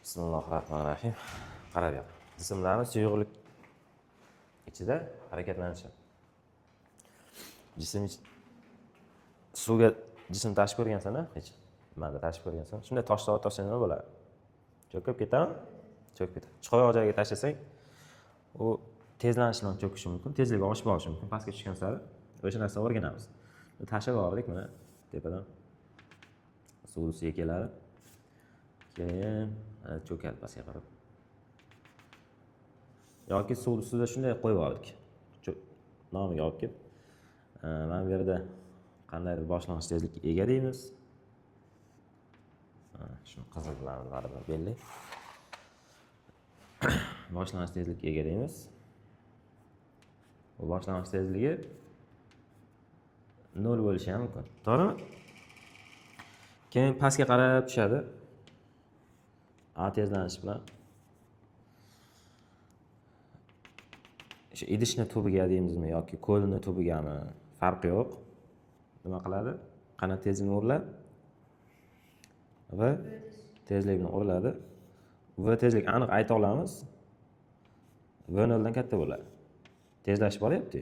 Bismillahirrahmanirrahim. Qarab yoq. Jismlarimiz suyuqlik ichida harakatlanishadi. Suvga jism tashib ko'rgansan-a? Hech. Nimada tashib ko'rgansan? Shunday toshlar nima bo'ladi? Cho'kib ketadimi? Cho'kib ketadi. Chuqurroq joyga tashlasang, u tezlanish bilan cho'kishi mumkin, tezligi oshib borishi mumkin. Pastga tushgan sari o'sha narsani o'rganamiz. Tashlab yubordik mana tepadan. Suv ustiga keladi. Keyin cho'kadi pastga qarab. Yoki suv ustida shunday qo'yib yubordik. Nomiga olib kelib, mana bu yerda qandaydir boshlang'ich tezlikka ega deymiz. Shuni qizil bilan baribir belli. Boshlang'ich tezlikka ega deymiz. Bu boshlang'ich tezligi 0 bo'lishi ham mumkin. To'g'rimi? Keyin pastga qarab tushadi. Tezlanish bilan idishni tubiga deymizmi yoki qo'lni tubigami farqi yo'q. Nima qiladi? Qanot tezligini o'rlab va tezlikni o'rladi. Va tezlik aniq ayta olamiz. V0 dan katta bo'ladi. Tezlashib boryapti.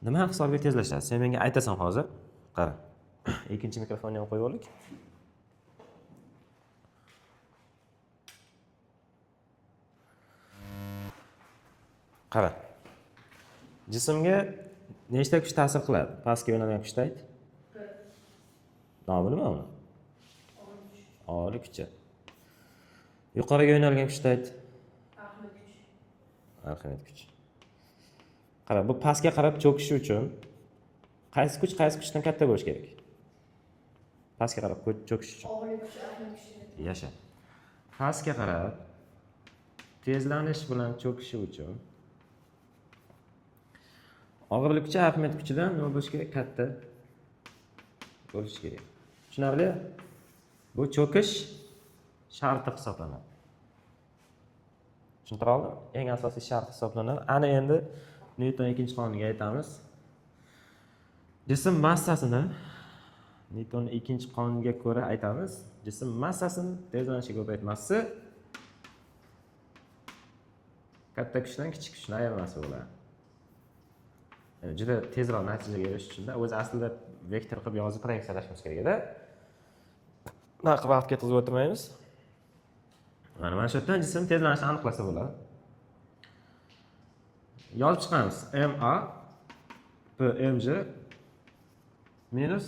Nima hisobiga tezlashadi? Sen menga aytasan hozir. Qara. Ikkinchi mikrofonni ham qo'yib olaylik. Qara. Jismga nechta kuch ta'sir qiladi? Pastga yo'nalgan kuchni ayt. Nomi nima uni? Oliy kuchi. Yuqoriga yo'nalgan kuchni ayt. Arximet kuch. Qara, bu pastga qarab cho'kishi uchun qaysi kuchdan katta bo'lishi kerak? Pastga qarab cho'kish uchun. Oliy kuch, arximet kuchi. Yasha. Pastga qarab tezlanish bilan cho'kishi uchun og'irlik kuchi arximet kuchidan nima bo'lishi kerak? Katta bo'lishi kerak. Tushunarli? Bu cho'kish sharti hisoblanadi. Tushuntira oldimmi? Eng asosiy shart hisoblanadi. Ana endi Newton ikkinchi qonuniga aytamiz. Jism massasini Newton ikkinchi qonuniga ko'ra aytamiz. Jism massasini tezlanishiga ko'paytmasi katta kuchdan kichik kuchni ayirmasi bo'ladi. Juda tezroq natijaga erishish uchun o'zi aslida vektor qilib yozib proyeksiyalashimiz kerak edi. Naqd vaqt ketkazib o'tirmaymiz. Mana shu yerdan jism tezlanishini aniqlasa bo'ladi. Yozib chiqamiz. MA PMJ minus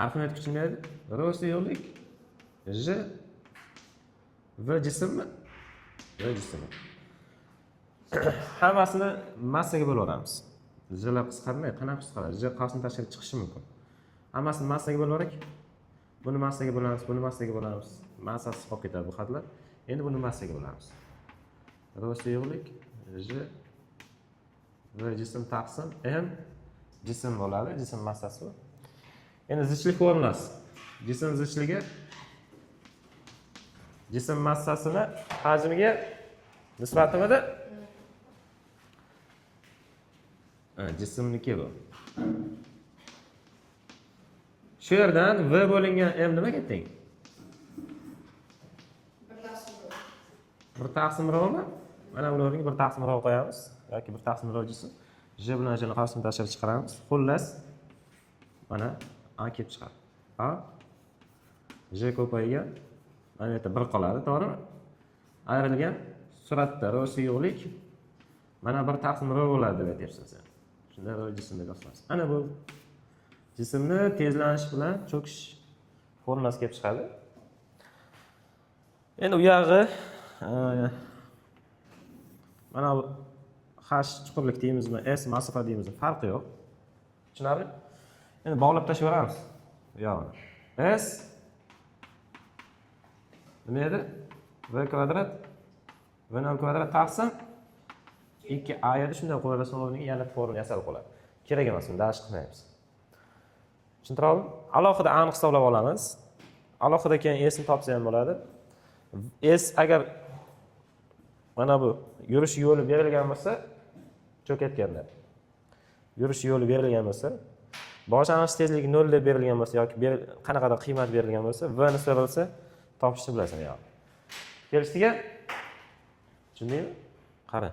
arximet kuchi nima edi? Rho suyuqlik J V jismmi? V jismi. Hammasini massaga bo'lib olamiz. Jlar qisqarmay, qanaqa qisqaradi? J qavsini tashqariga chiqishi mumkin. Hammasini massaga bo'lib olaylik. Buni massaga bo'lamiz, buni massaga bo'lamiz. Massasi qolib ketadi bu xatlar. Endi buni massaga bo'lamiz. Rho suyuqlik J V jism taqsim M jism bo'ladi, jism massasi bu. Endi zichlik formulasi. Jism zichligi jism massasini hajmiga nisbatimida jismniki bu. Shu yerdan V bo'lingan M nimaga teng? 1 taqsim rhomi? Mana buni o'rniga 1 taqsim rho qo'yamiz yoki 1 taqsim rho jism. J bilan J ni qavsini tashlab chiqaramiz. Xullas mana A kelib chiqadi. A J ko'paygan. Mana bu yerda 1 qoladi, to'g'rimi? Ayrilgan suratda rho suyuqlik mana 1 taqsim rho bo'ladi deb aytyapsan sen. Shunda rho jismga yozamiz. Ana bu jismni tezlanish bilan cho'kish formulasi kelib chiqadi. Endi u yog'i mana bu h chuqurlik deymizmi, s masofa deymizmi, farqi yo'q. Tushunarli? Endi bog'lab tashlayveramiz. Yo'q. S nima edi? V kvadrat V0 kvadrat taqsim 2a edi. Shunday qo'yilsa o'rniga yana formula yasalib qoladi. Kerak emas, uni dash qilmaymiz. Tushuntira oldim? Alohida aniq hisoblab olamiz. Alohida keyin s ni topsa ham bo'ladi. S agar mana bu yurish yo'li berilgan bo'lsa, cho'kayotganda. Yurish yo'li berilgan bo'lsa, boshlang'ich tezligi 0 deb berilgan bo'lsa yoki qanaqadir qiymat berilgan bo'lsa, v ni so'ralsa topishni bilasan yo'q. Kelishiga tushundingmi? Qara.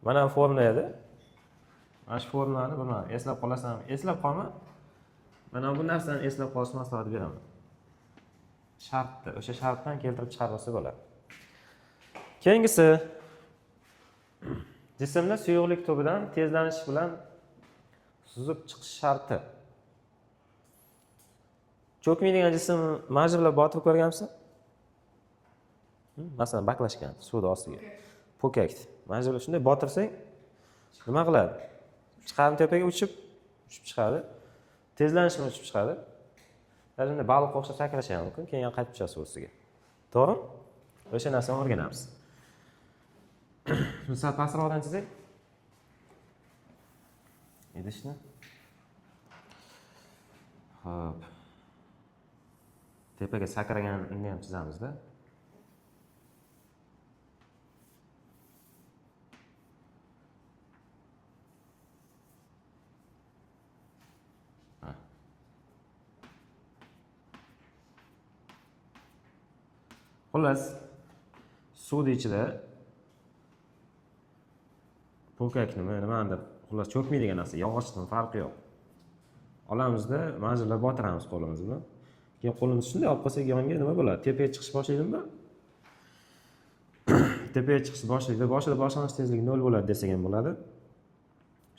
Mana bu formula edi. Mana shu formulani bilmadim, eslab qolasan, eslab qolma. Mana bu narsani eslab qolishni maslahat beraman. Shartni, o'sha shartdan keltirib chiqarsa bo'ladi. Keyingisi jismni suyuqlik tubidan tezlanish bilan suzib chiqish sharti. Cho'kmaydigan jism majburlab botib ko'rganmisan? Masalan, baklashgan suvni ostiga. Po'kakni. Majburlab shunday botirsang, nima qiladi? Chiqarib tepaga uchib chiqadi. Tezlanish bilan uchib chiqadi. Shunday baliqqa o'xshab sakrashi ham mumkin, keyin qaytib tushadi suv ustiga. To'g'rimi? O'sha narsani o'rganamiz. Misol pastroqdan chizing. Idishni. Xo'p. Tepaga sakraganini ham chizamiz-da. Xullas, suvning ichida po'kak nimadir, xullas cho'kmaydigan narsa, yog'ochdan farqi yo'q. Olamizda majburlab botiramiz qo'limiz bilan. Keyin qo'limizni shunday olib qo'ysak, yonga nima bo'ladi? Tepaga chiqish boshlaydimi? Tepaga chiqish boshlaydi. Boshida boshlang'ich tezligi 0 bo'ladi desak ham bo'ladi.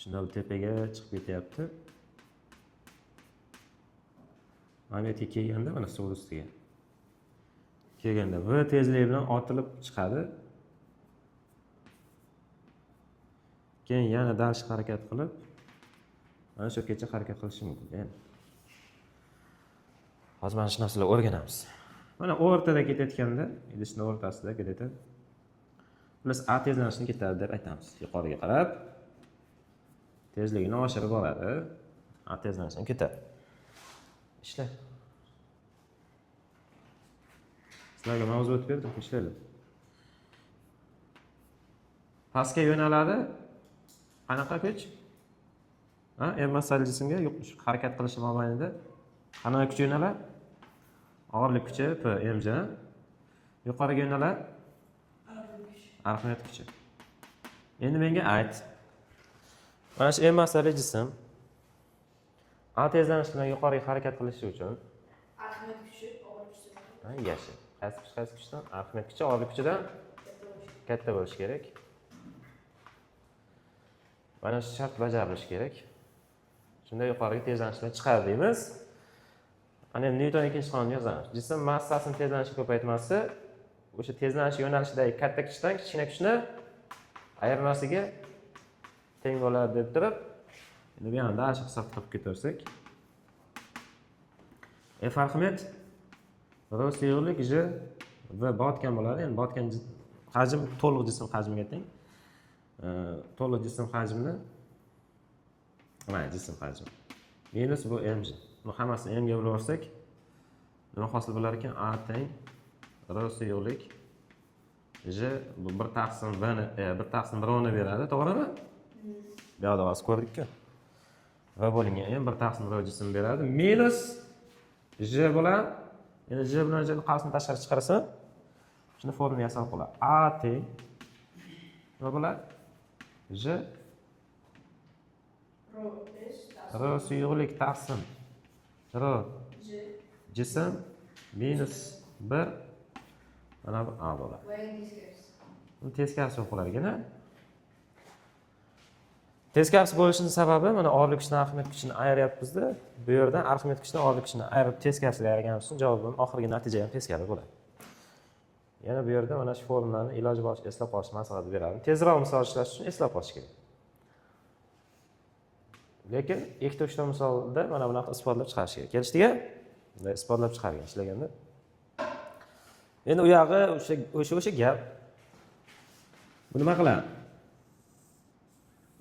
Shunda bu tepaga chiqib ketyapti. Mana bu yerga kelganda, mana suv ustiga kelganda v tezligi bilan otilib chiqadi. Keyin yana dalsh harakat qilib, mana shu yergacha harakat qilishi mumkin. Endi hozir mana shu narsalarni o'rganamiz. Mana o'rtada ketayotganda, idishning o'rtasida ketadi. Plus A tezlanishni ketadi deb aytamiz. Yuqoriga qarab tezligini oshirib boradi. A tezlanishni ketadi. Ishla. Sizlarga mavzu o'tib berdim, ishlaylik. Pastga yo'naladi. Qanaqa kuch? M masal jismga harakat qilishi mobaynida qanaqa kuch yo'naladi? Og'irlik kuchi P mj. Yuqoriga yo'naladi? Arifmet kuchi. Endi menga ayt. Mana shu M masali jism A tezlanish bilan yuqoriga harakat qilishi uchun Arifmet kuchi, og'irlik kuchi. Yaxshi. Qaysi kuchdan? Arifmet kuchi og'irlik kuchidan katta bo'lishi kerak. Mana shu shart bajarilishi kerak. Shunda yuqoriga tezlanishni chiqadi deymiz. Ana Newton ikkinchi qonunni yozamiz. Jism massasini tezlanishni ko'paytmasi o'sha tezlanish yo'nalishidagi katta kuchdan kichkina kuchni ayirmasiga teng bo'ladi deb turib, endi bu yerda shu hisob qilib ketaversak, F arximet rho suyuqlik J v botgan bo'ladi. Endi botgan hajm to'liq jism hajmiga teng. To'liq jism hajmini mana jism hajmi minus bu mj. Buni hammasini m ga bo'larsak nima hosil bo'lar ekan? A teng rho suyuqlik J bu 1 taqsim v ni 1 taqsim rho ni beradi, to'g'rimi? Bu yerda hozir ko'rdik-ku. V bo'lingan m 1 taqsim rho jism beradi minus J bilan, endi J bilan J ni qasmini tashqari chiqarsa, shuni formula yasab qoladi. A teng nima bo'ladi? J rho suyuqlik taqsim rho jism minus 1 mana bu A bo'ladi. Buni teskarisi bo'lib qolar ekan. Teskarisi bo'lishining sababi mana og'irlik kuchini, arximet kuchini ayiryapmiz-da. Bu yerdan arximet kuchini, og'irlik kuchini ayirib teskarisiga ayirganimiz uchun javobim oxirgi natija ham teskari bo'ladi. Yana bu yerda mana shu formulani iloji boricha eslab qolishni maslahat beraman. Tezroq misol ishlash uchun eslab qolish kerak. Lekin ikkita uchta misolda mana bunaqa isbotlab chiqarish kerak. Kelishdiki, bunday isbotlab chiqargan ishlaganda. Endi u yog'i o'sha gap. Bu nima qiladi?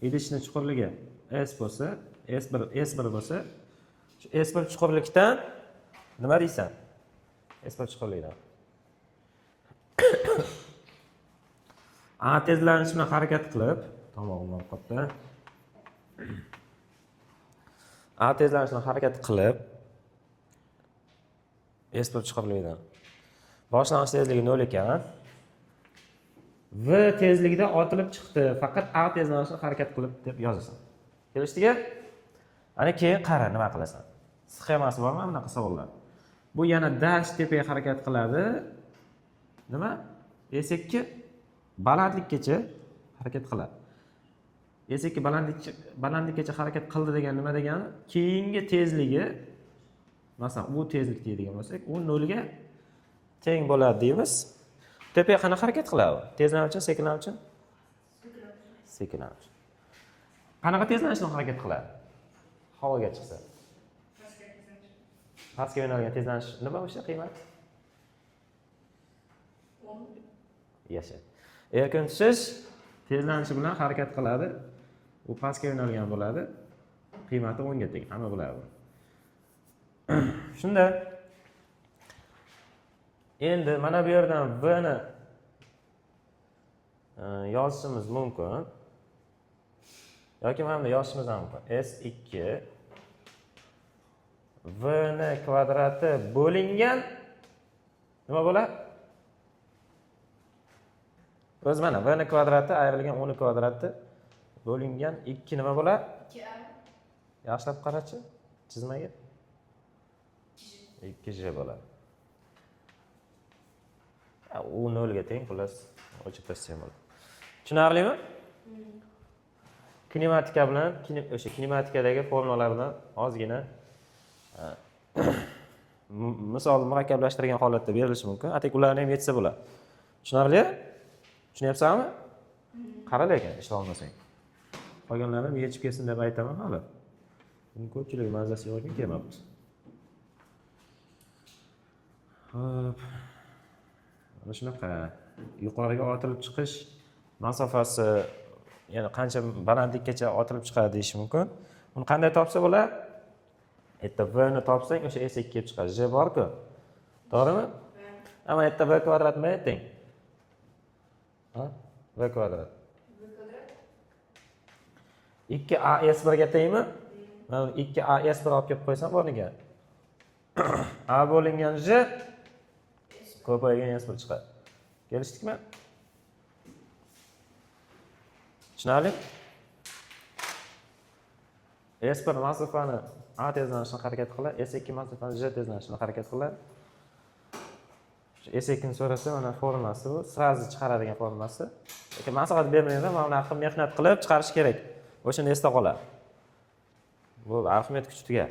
Idishning chuqurligi S bo'lsa, S1 bo'lsa, shu S1 chuqurlikdan nima deysan? S1 chuqurlikdan A tezlanish bilan harakat qilib, tomog'im ovqatda A tezlanishini harakat qilib S1 chiqariladi. Boshlang'ich tezligi 0 ekan. V tezligida otilib chiqdi. Faqat A tezlanishini harakat qilib deb yozasan. Kelishdiki? Ana keyin qara nima qilasan. Sxemasi bormi bunaqa savollar? Bu yana dash tepaga harakat qiladi. Nima? S2 balandlikgacha harakat qiladi. S2 balandlikgacha harakat qildi degan nima degani? Keyingi tezligi masalan, bu tezlik deydigan bo'lsak, u 0 ga teng bo'ladi deymiz. Tepaga qanaqa harakat qiladi? Tezlanuvchi, sekinlanuvchi? Sekinlanuvchi. Qanaqa tezlanishni harakat qiladi? Havoga chiqsa. Pastga yo'nalgan tezlanish nima o'sha qiymat? Yasha. Erkin tushish tezlanishi bilan harakat qiladi. U pastga yo'nalgan bo'ladi. Qiymati 10 ga teng, hamma biladi. Shunda endi mana bu yerdan V ni yozishimiz mumkin. Yoki mana buni yozishimiz mumkin. S2 V ni kvadrati bo'lingan nima bo'ladi? O'z mana V ni kvadrati ayrilgan 10 kvadrati bo'lingan 2 nima bo'ladi? 2A. Yaxshilab qarachi chizmaga. 2J bo'ladi. U 0 ga teng plus o'chib tashlab bo'ladi. Tushunarlimi? Kinematika bilan, o'sha kinematikadagi formulalar bilan ozgina misol murakkablashtirgan holatda berilishi mumkin. Atak ularni ham yetsa bo'ladi. Tushunarli? Tushunyapsanmi? Qara lekin ishlay olmasang. Qolganlarni yechib kelsin deb aytaman hali. Buni ko'pchilik mazasi yo'qkin kelmabdi. Xo'p. Mana shunaqa yuqoriga otilib chiqish masofasi, ya'ni qancha balandlikgacha otilib chiqadi deyish mumkin. Uni qanday topsa bo'ladi? Yerda V ni topsang, o'sha S2 kelib chiqadi. J bor-ku. To'g'rimi? Ammo yerda V kvadrat nima teng? Ha? V kvadrat. 2A S1 ga tengmi? Mana 2A S1 olib kelib qo'ysam o'rniga. A bo'lingan J ko'paygan S1 chiqadi. Kelishdikmi? Tushunarli? S1 masofani A tezlanishini harakat qiladi, S2 masofani J tezlanishini harakat qiladi. S2 ni so'rasa mana formulasi bu, srazi chiqaradigan formulasi. Lekin maslahat bermayman, mana bunaqa mehnat qilib chiqarish kerak. O'shani esda qoladi. Bu arifmetik kuchi tugar.